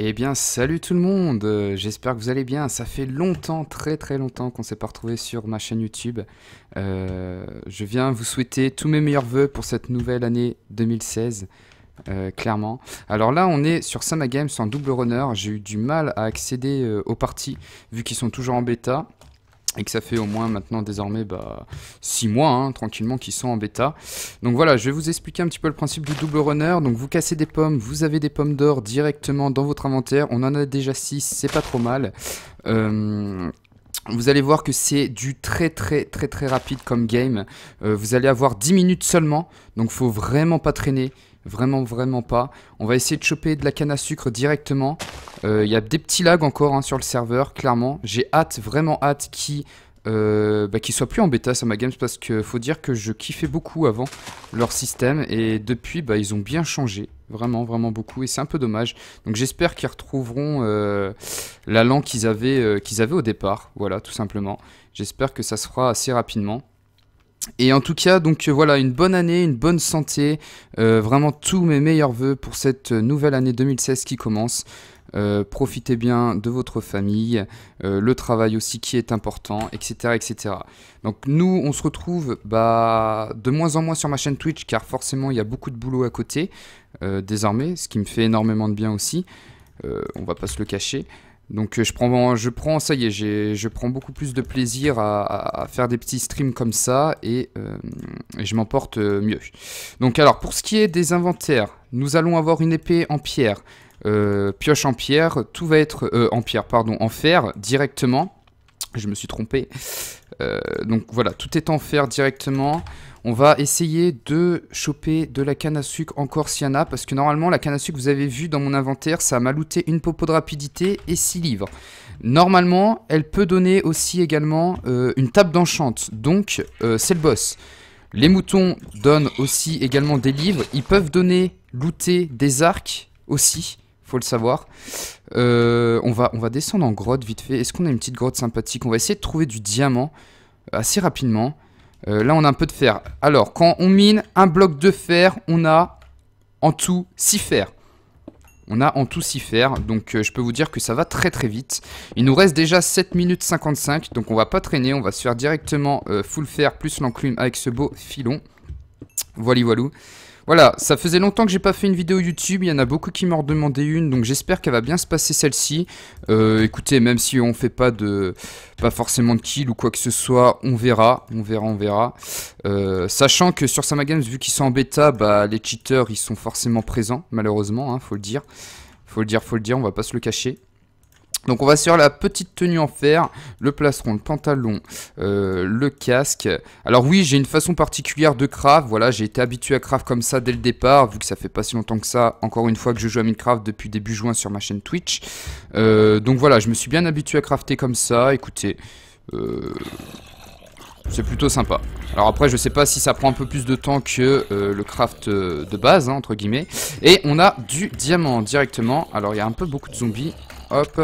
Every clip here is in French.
Eh bien, salut tout le monde, j'espère que vous allez bien. Ça fait longtemps, très longtemps qu'on s'est pas retrouvé sur ma chaîne YouTube. Je viens vous souhaiter tous mes meilleurs vœux pour cette nouvelle année 2016, clairement. Alors là, on est sur Sama Games en double runner. J'ai eu du mal à accéder aux parties, vu qu'ils sont toujours en bêta. Et que ça fait au moins maintenant désormais 6 mois tranquillement qu'ils sont en bêta. Donc voilà, je vais vous expliquer un petit peu le principe du double runner. Donc vous cassez des pommes, vous avez des pommes d'or directement dans votre inventaire. On en a déjà 6, c'est pas trop mal. Vous allez voir que c'est du très rapide comme game. Vous allez avoir 10 minutes seulement, donc faut vraiment pas traîner. Vraiment pas. On va essayer de choper de la canne à sucre directement. Il y a des petits lags encore sur le serveur, clairement. J'ai hâte, vraiment hâte qu'il soit plus en bêta Sama Games, parce que faut dire que je kiffais beaucoup avant leur système et depuis ils ont bien changé. Vraiment beaucoup, et c'est un peu dommage. Donc j'espère qu'ils retrouveront l'allant qu'ils avaient au départ. Voilà, tout simplement. J'espère que ça se fera assez rapidement. Et en tout cas, donc voilà, une bonne année, une bonne santé, vraiment tous mes meilleurs vœux pour cette nouvelle année 2016 qui commence. Profitez bien de votre famille, le travail aussi qui est important, etc. Donc nous, on se retrouve de moins en moins sur ma chaîne Twitch, car forcément il y a beaucoup de boulot à côté, désormais, ce qui me fait énormément de bien aussi, on va pas se le cacher. Donc je prends beaucoup plus de plaisir à faire des petits streams comme ça, et je m'en porte mieux. Donc alors, pour ce qui est des inventaires, nous allons avoir une épée en pierre, pioche en pierre, tout va être en fer directement. Je me suis trompé. Donc voilà, tout est en fer directement. On va essayer de choper de la canne à sucre encore s'il y en a, parce que normalement la canne à sucre, vous avez vu dans mon inventaire, ça m'a looté une popo de rapidité et 6 livres. Normalement, elle peut donner aussi également une table d'enchante, donc c'est le boss. Les moutons donnent aussi également des livres, ils peuvent looter des arcs aussi, faut le savoir. On va descendre en grotte vite fait. Est-ce qu'on a une petite grotte sympathique? On va essayer de trouver du diamant assez rapidement. Là on a un peu de fer. Alors quand on mine un bloc de fer, on a en tout 6 fers. Donc je peux vous dire que ça va très vite. Il nous reste déjà 7 minutes 55, donc on va pas traîner, on va se faire directement full fer plus l'enclume avec ce beau filon. Voilou. Voilà, ça faisait longtemps que j'ai pas fait une vidéo YouTube, il y en a beaucoup qui m'en demandaient une, donc j'espère qu'elle va bien se passer celle-ci. Écoutez, même si on fait pas forcément de kill ou quoi que ce soit, on verra. Sachant que sur Sama Games, vu qu'ils sont en bêta, les cheaters ils sont forcément présents, malheureusement, faut le dire. Faut le dire, on va pas se le cacher. Donc on va sur la petite tenue en fer, le plastron, le pantalon, le casque. Alors oui, j'ai une façon particulière de craft, voilà, j'ai été habitué à craft comme ça dès le départ, vu que ça fait pas si longtemps que ça, encore une fois, que je joue à Minecraft depuis début juin sur ma chaîne Twitch. Donc voilà, je me suis bien habitué à crafter comme ça, écoutez, c'est plutôt sympa. Alors après, je sais pas si ça prend un peu plus de temps que le craft de base, entre guillemets. Et on a du diamant directement, alors il y a un peu beaucoup de zombies, hop.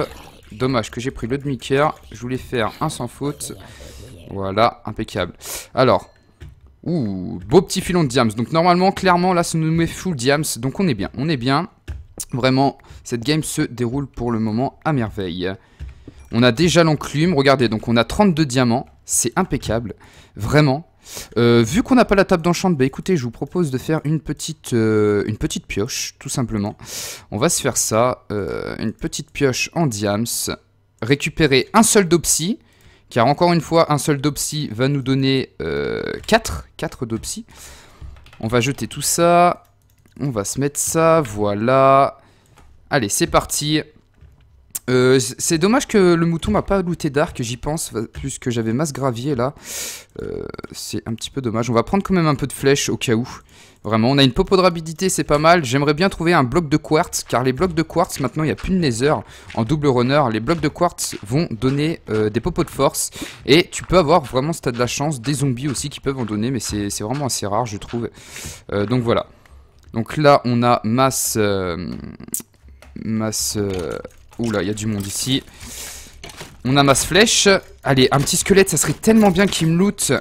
Dommage que j'ai pris le demi-cœur. Je voulais faire un sans faute. Voilà, impeccable. Alors, beau petit filon de diams. Donc normalement, clairement, là, ça nous met full diams. Donc on est bien. Vraiment, cette game se déroule pour le moment à merveille. On a déjà l'enclume. Regardez, donc on a 32 diamants. C'est impeccable. Vraiment. Vu qu'on n'a pas la table d'enchant, écoutez, je vous propose de faire une petite pioche, tout simplement. On va se faire ça, une petite pioche en diams, récupérer un seul dopsy, car encore une fois, un seul dopsy va nous donner 4 dopsy. On va jeter tout ça, on va se mettre ça, voilà. Allez, c'est parti. C'est dommage que le mouton m'a pas looté d'arc, j'y pense, puisque j'avais masse gravier là. C'est un petit peu dommage. On va prendre quand même un peu de flèches au cas où. Vraiment, on a une popo de rapidité, c'est pas mal. J'aimerais bien trouver un bloc de quartz, car les blocs de quartz, maintenant il n'y a plus de nether en double runner. Les blocs de quartz vont donner des popos de force. Et tu peux avoir vraiment, si t'as de la chance, des zombies aussi qui peuvent en donner, mais c'est vraiment assez rare, je trouve. Donc voilà. Donc là, on a masse... Oula, il y a du monde ici. On a masse flèche. Allez, un petit squelette, ça serait tellement bien qu'il me loot.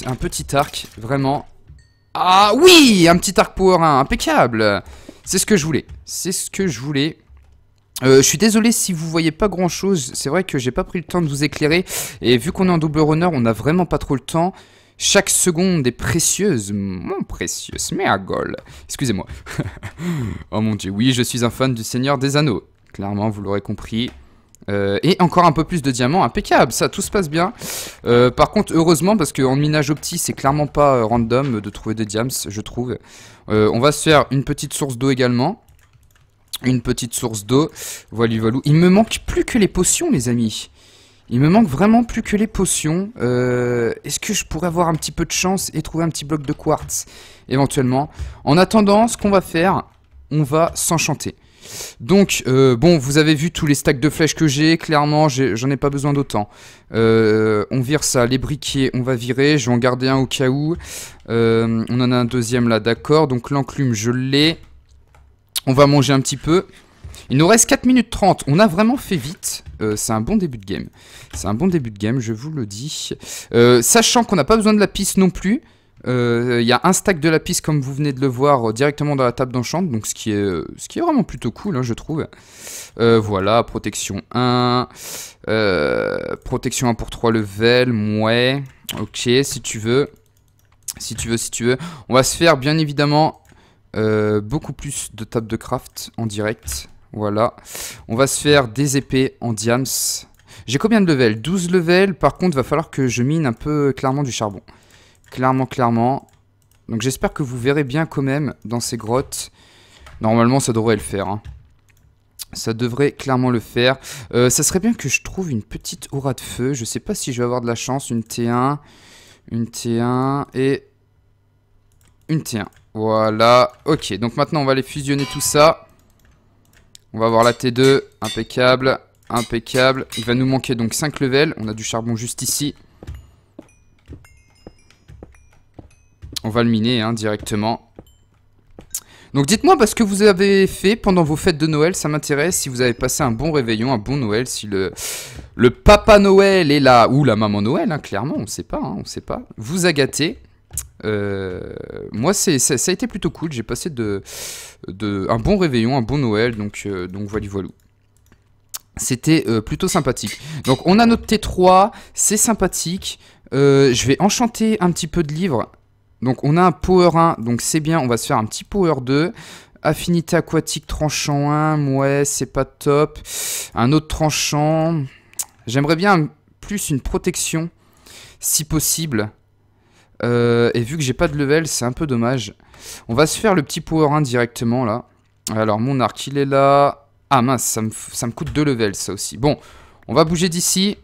Un petit arc, vraiment. Ah oui, un petit arc power 1, impeccable. C'est ce que je voulais. C'est ce que je voulais. Je suis désolé si vous voyez pas grand chose. C'est vrai que j'ai pas pris le temps de vous éclairer. Et vu qu'on est en double runner, on a vraiment pas trop le temps. Chaque seconde est précieuse. Mon précieuse Sméagol. Excusez-moi. Oh mon dieu. Oui, je suis un fan du Seigneur des Anneaux. Clairement, vous l'aurez compris. Et encore un peu plus de diamants, impeccable, ça, tout se passe bien. Par contre, heureusement, parce qu'en minage opti, c'est clairement pas random de trouver des diams, je trouve. On va se faire une petite source d'eau également. Une petite source d'eau. Voilà, voilà. Il me manque plus que les potions, les amis. Il me manque vraiment plus que les potions. Est-ce que je pourrais avoir un petit peu de chance et trouver un petit bloc de quartz, éventuellement? En attendant, ce qu'on va faire, on va s'enchanter. Donc, bon, vous avez vu tous les stacks de flèches que j'ai. Clairement, j'en ai pas besoin d'autant. On vire ça. Les briquets, on va virer. Je vais en garder un au cas où. On en a un deuxième là, d'accord. Donc, l'enclume, je l'ai. On va manger un petit peu. Il nous reste 4 minutes 30. On a vraiment fait vite. C'est un bon début de game. C'est un bon début de game, je vous le dis. Sachant qu'on n'a pas besoin de la piste non plus. Il y a un stack de lapis comme vous venez de le voir directement dans la table d'enchant, donc ce qui est vraiment plutôt cool, hein, je trouve. Voilà, protection 1, protection 1 pour 3 levels, ouais, ok, si tu veux, on va se faire bien évidemment beaucoup plus de tables de craft en direct, voilà, on va se faire des épées en diams. J'ai combien de levels? 12 levels, par contre va falloir que je mine un peu clairement du charbon. Clairement. Donc j'espère que vous verrez bien quand même dans ces grottes. Normalement ça devrait le faire. Hein. Ça devrait clairement le faire. Ça serait bien que je trouve une petite aura de feu. Je sais pas si je vais avoir de la chance. Une T1. Une T1 et une T1. Voilà. Ok. Donc maintenant on va aller fusionner tout ça. On va avoir la T2. Impeccable. Impeccable. Il va nous manquer donc 5 levels. On a du charbon juste ici. On va le miner hein, directement. Donc dites-moi ce que vous avez fait pendant vos fêtes de Noël, ça m'intéresse. Si vous avez passé un bon réveillon, un bon Noël, si le Papa Noël est là, ou la Maman Noël, hein, clairement, on sait pas, on sait pas. Vous a gâté. Moi, ça a été plutôt cool. J'ai passé un bon réveillon, un bon Noël, donc voilà. C'était plutôt sympathique. Donc on a notre T3, c'est sympathique. Je vais enchanter un petit peu de livres. Donc on a un power 1, donc c'est bien, on va se faire un petit power 2. Affinité aquatique tranchant 1, ouais, c'est pas top. Un autre tranchant. J'aimerais bien plus une protection, si possible. Et vu que j'ai pas de level, c'est un peu dommage. On va se faire le petit power 1 directement, là. Alors, mon arc, il est là. Ah mince, ça me coûte 2 levels, ça aussi. Bon, on va bouger d'ici.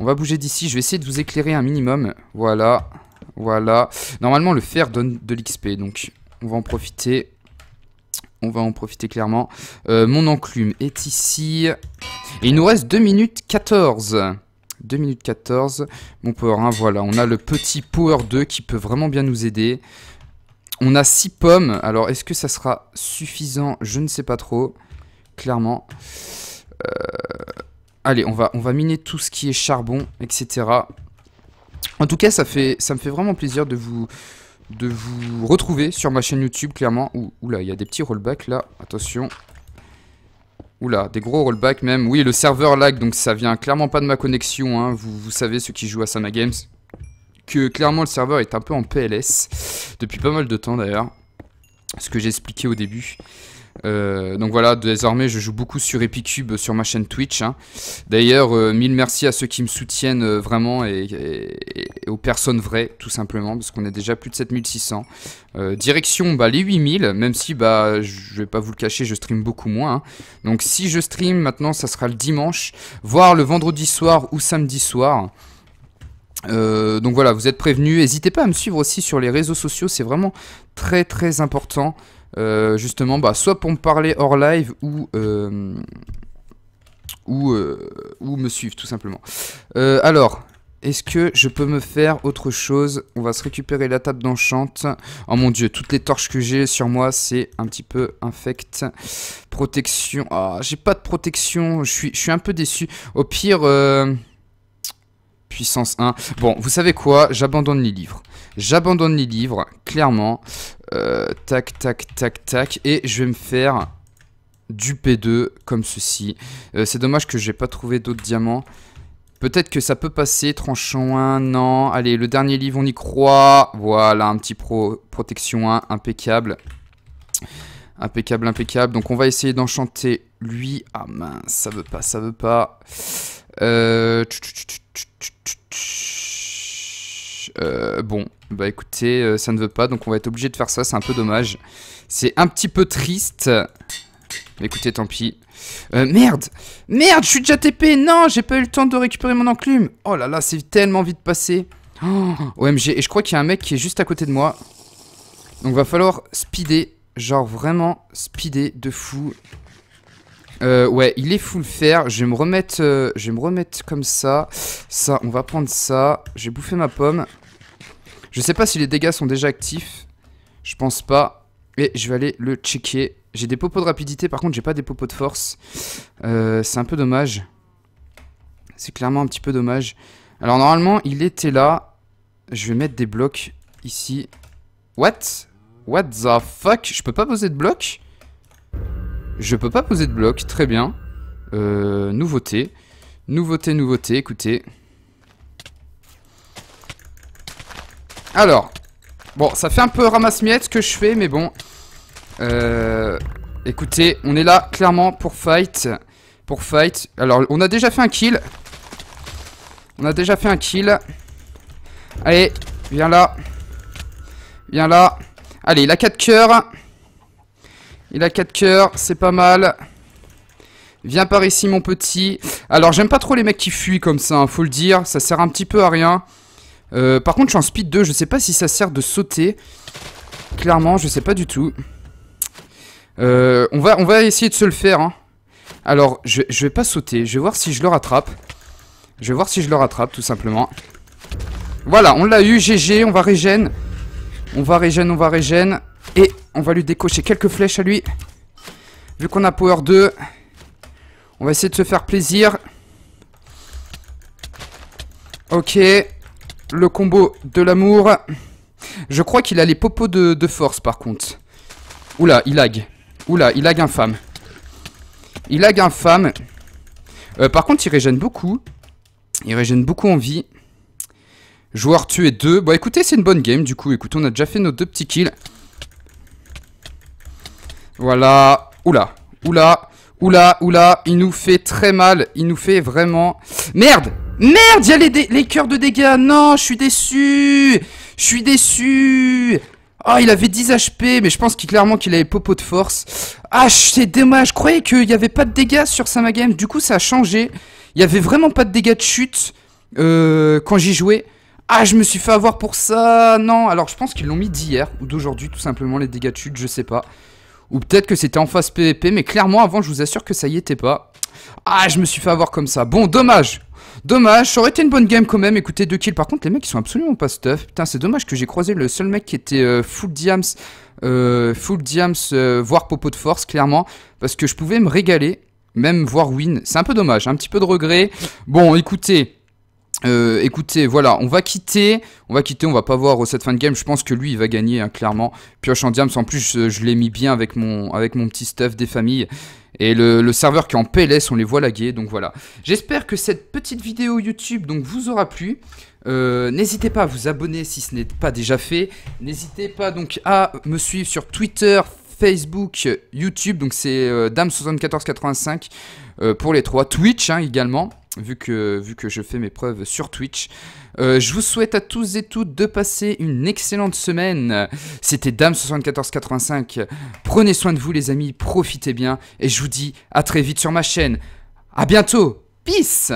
Je vais essayer de vous éclairer un minimum. Voilà. Voilà. Normalement, le fer donne de l'XP, donc on va en profiter. On va en profiter clairement. Mon enclume est ici. Et il nous reste 2 minutes 14. 2 minutes 14. Mon power 1, voilà. On a le petit power 2 qui peut vraiment bien nous aider. On a 6 pommes. Alors, est-ce que ça sera suffisant? Je ne sais pas trop. Clairement. Allez, on va miner tout ce qui est charbon, etc. En tout cas, ça me fait vraiment plaisir de vous retrouver sur ma chaîne YouTube, clairement. Oula, il y a des petits rollbacks là, attention. Oula, des gros rollbacks même. Oui, le serveur lag, donc ça vient clairement pas de ma connexion. Hein. Vous savez, ceux qui jouent à Sama Games, que clairement le serveur est un peu en PLS, depuis pas mal de temps d'ailleurs. Ce que j'ai expliqué au début. Donc voilà, désormais je joue beaucoup sur Epicube sur ma chaîne Twitch. Hein. D'ailleurs, mille merci à ceux qui me soutiennent vraiment et aux personnes vraies, tout simplement, parce qu'on est déjà plus de 7600. Direction les 8000, même si je vais pas vous le cacher, je stream beaucoup moins. Hein. Donc si je stream maintenant, ça sera le dimanche, voire le vendredi soir ou samedi soir. Donc voilà, vous êtes prévenus. N'hésitez pas à me suivre aussi sur les réseaux sociaux, c'est vraiment très très important. Justement, soit pour me parler hors live ou me suivre tout simplement. Alors, est-ce que je peux me faire autre chose? On va se récupérer la table d'enchant. Oh mon dieu, toutes les torches que j'ai sur moi, c'est un petit peu infect. Protection. Ah, j'ai pas de protection. Je suis un peu déçu. Au pire, puissance 1. Bon, vous savez quoi? J'abandonne les livres. J'abandonne les livres, clairement. Tac, tac, tac, tac. Et je vais me faire du P2 comme ceci. C'est dommage que j'ai pas trouvé d'autres diamants. Peut-être que ça peut passer. Tranchant 1, non. Allez, le dernier livre, on y croit. Voilà, un petit protection 1, impeccable. Impeccable, impeccable. Donc on va essayer d'enchanter lui. Ah mince, ça veut pas, ça veut pas. Bon, bah écoutez, ça ne veut pas. Donc on va être obligé de faire ça, c'est un peu dommage. C'est un petit peu triste. Mais écoutez, tant pis. Merde, merde, je suis déjà TP. Non, j'ai pas eu le temps de récupérer mon enclume. Oh là là, c'est tellement vite passé. Oh, OMG, et je crois qu'il y a un mec qui est juste à côté de moi. Donc va falloir speeder. Genre vraiment speeder de fou. Ouais, il est full fer. Je vais me remettre comme ça. Ça, on va prendre ça. J'ai bouffé ma pomme. Je sais pas si les dégâts sont déjà actifs. Je pense pas. Et je vais aller le checker. J'ai des popos de rapidité, par contre j'ai pas des popos de force. C'est un peu dommage. C'est clairement un petit peu dommage. Alors normalement il était là. Je vais mettre des blocs ici. What the fuck? Je peux pas poser de blocs? Je peux pas poser de blocs, très bien. Nouveauté. Nouveauté, nouveauté, écoutez. Alors. Bon, ça fait un peu ramasse-miettes ce que je fais, mais bon. Écoutez, on est là clairement pour fight. Pour fight. Alors, on a déjà fait un kill. On a déjà fait un kill. Allez, viens là. Viens là. Allez, il a 4 cœurs. Il a 4 cœurs, c'est pas mal. Viens par ici, mon petit. Alors, j'aime pas trop les mecs qui fuient comme ça, hein, faut le dire. Ça sert un petit peu à rien. Par contre, je suis en speed 2. Je sais pas si ça sert de sauter. Clairement, je sais pas du tout. On va essayer de se le faire. Hein. Alors, je vais pas sauter. Je vais voir si je le rattrape. Je vais voir si je le rattrape, tout simplement. Voilà, on l'a eu. GG, on va régène. On va régène, on va régène. Et on va lui décocher quelques flèches à lui. Vu qu'on a power 2. On va essayer de se faire plaisir. Ok. Le combo de l'amour. Je crois qu'il a les popos de force par contre. Oula, il lag. Oula, il lag infâme. Il lag infâme. Par contre, il régène beaucoup. Il régène beaucoup en vie. Joueur tué 2. Bon, écoutez, c'est une bonne game. Du coup, écoutez, on a déjà fait nos 2 petits kills. Voilà. Oula. Oula. Oula. Oula. Il nous fait très mal. Il nous fait vraiment... Merde! Merde! Il y a les cœurs de dégâts. Non, je suis déçu. Je suis déçu. Oh, il avait 10 HP, mais je pense clairement qu'il avait popo de force. Ah, c'est dommage. Je croyais qu'il n'y avait pas de dégâts sur Samagame. Du coup, ça a changé. Il n'y avait vraiment pas de dégâts de chute quand j'y jouais. Ah, je me suis fait avoir pour ça. Non, alors je pense qu'ils l'ont mis d'hier ou d'aujourd'hui, tout simplement, les dégâts de chute, je sais pas. Ou peut-être que c'était en phase PVP, mais clairement, avant, je vous assure que ça y était pas. Ah, je me suis fait avoir comme ça. Bon, dommage. Dommage, ça aurait été une bonne game quand même. Écoutez, 2 kills. Par contre, les mecs, ils sont absolument pas stuff. Putain, c'est dommage que j'ai croisé le seul mec qui était full diams, voire popo de force, clairement. Parce que je pouvais me régaler, même voire win. C'est un peu dommage, un petit peu de regret. Bon, écoutez... écoutez, voilà, on va quitter, on va pas voir cette fin de game, je pense que lui il va gagner, hein, clairement. Pioche en diams, en plus je l'ai mis bien avec mon petit stuff des familles. Et le serveur qui est en PLS, on les voit laguer, donc voilà. J'espère que cette petite vidéo YouTube donc, vous aura plu. N'hésitez pas à vous abonner si ce n'est pas déjà fait. N'hésitez pas donc à me suivre sur Twitter, Facebook, YouTube, donc c'est Dame7485 pour les 3. Twitch hein, également. Vu que je fais mes preuves sur Twitch. Je vous souhaite à tous et toutes de passer une excellente semaine. C'était Dame7485. Prenez soin de vous les amis, profitez bien. Et je vous dis à très vite sur ma chaîne. À bientôt. Peace.